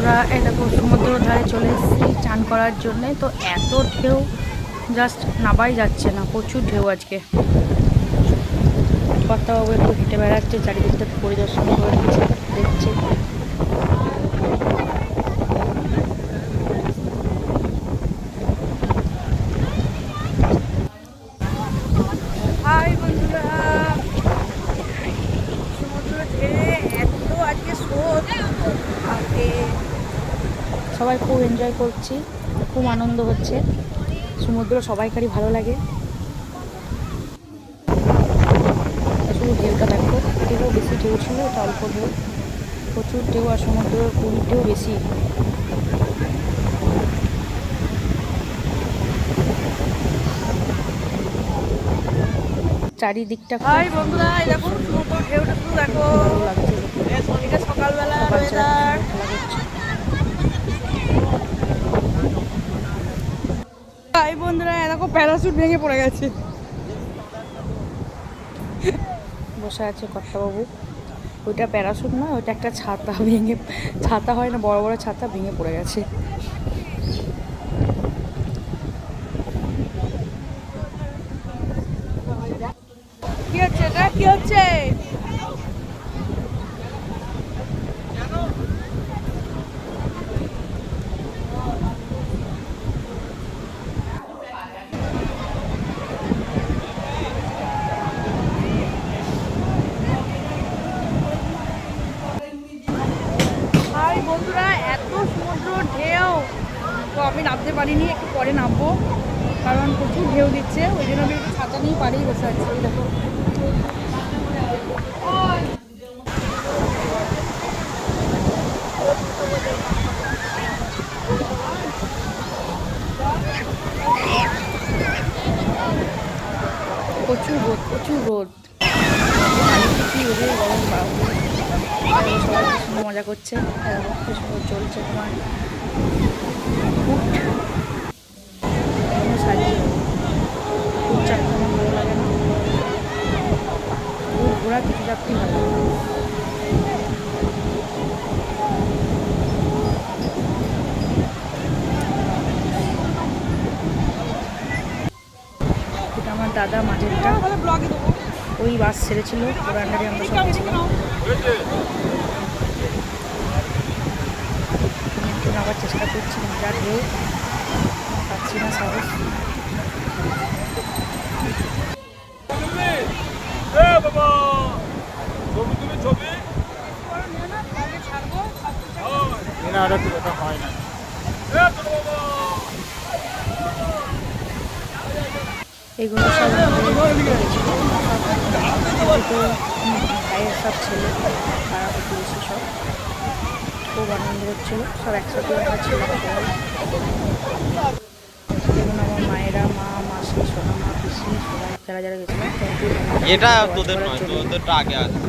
আমরা এই দেখো সমুদ্র ধারে চলে এসেছি চান করার জন্যে। তো এত ঢেউ, জাস্ট নাবাই যাচ্ছে না, প্রচুর ঢেউ আজকে। কর্তাবাবু একটু হেঁটে বেড়াচ্ছে, চারিদিকটা পরিদর্শন করে দিচ্ছে, দেখছে। হাই বন্ধুরা, সমুদ্র ঢেউয়ে এত আজকে স্রোত, সবাই খুব এনজয় করছি, খুব আনন্দ হচ্ছে। সমুদ্র সবাইকারই ভালো লাগে। শুধু ঢেউটা দেখো, এটাও বেশি ঢেউ ছিল, এটা অল্প ঢেউ। প্রচুর ঢেউ, আর সমুদ্রের পুরীর ঢেউ বেশি। চারিদিকটা হাই বন্ধুরা, এই দেখো সমুদ্র ঢেউটা শুধু দেখো। ভালো লাগছে। এটা সকালবেলা বাচ্চারা কি ওয়েদার। সুন্দর খেলা করছে। হাই বন্ধুরা, এই দেখো প্যারাশুট ভেঙে পড়ে গেছে। বসে আছে কর্তাবাবু। ওইটা প্যারাশুট নয়, ওইটা একটা ছাতা ভেঙে, ছাতা হয় না, বড় বড় ছাতা ভেঙে পড়ে গেছে। কি হচ্ছে এটা, কি হচ্ছে? হাই বন্ধুরা, এত সমুদ্র ঢেউ, তো আমি নামতে পারিনি, একটু পরে নামবো, কারণ প্রচুর ঢেউ দিচ্ছে। ওই জন্য আমি একটু ছাতা নিয়ে পাড়েই বসে আছি। এই দেখো প্রচুর রোদ, প্রচুর রোদ। কি রোদে গরম বাড়বে। সবাই কি সুন্দর মজা করছে, এরকম কি সুন্দর চলছে তোমার সাজিয়ে। উট চাপতে আমার ভালো লাগে না, উট ঘোড়া কিছু চাপতেই ভালো লাগে না। এটা আমার দাদা মাঝেরটা, ব্লগে দেবো। ওই বাস ছেড়েছিল, ওর আন্ডারে আমরা সব ছিলাম। একটু নামার চেষ্টা করছি, যা ঢেউ, পাচ্ছি না সাহস। এগুলো সব ভাইয়ের সব ছেলে, পাড়া প্রতিবেশী সব খুব আনন্দ হচ্ছিল, সব একসাথে আমরা ছিলাম সবাই। যেমন আমার মায়েরা, মা, মাসি, সোনা মা, পিসি, সবাই যারা যারা গেছিলাম। এটা তোদের নয়, তোদেরটা আগে আছে।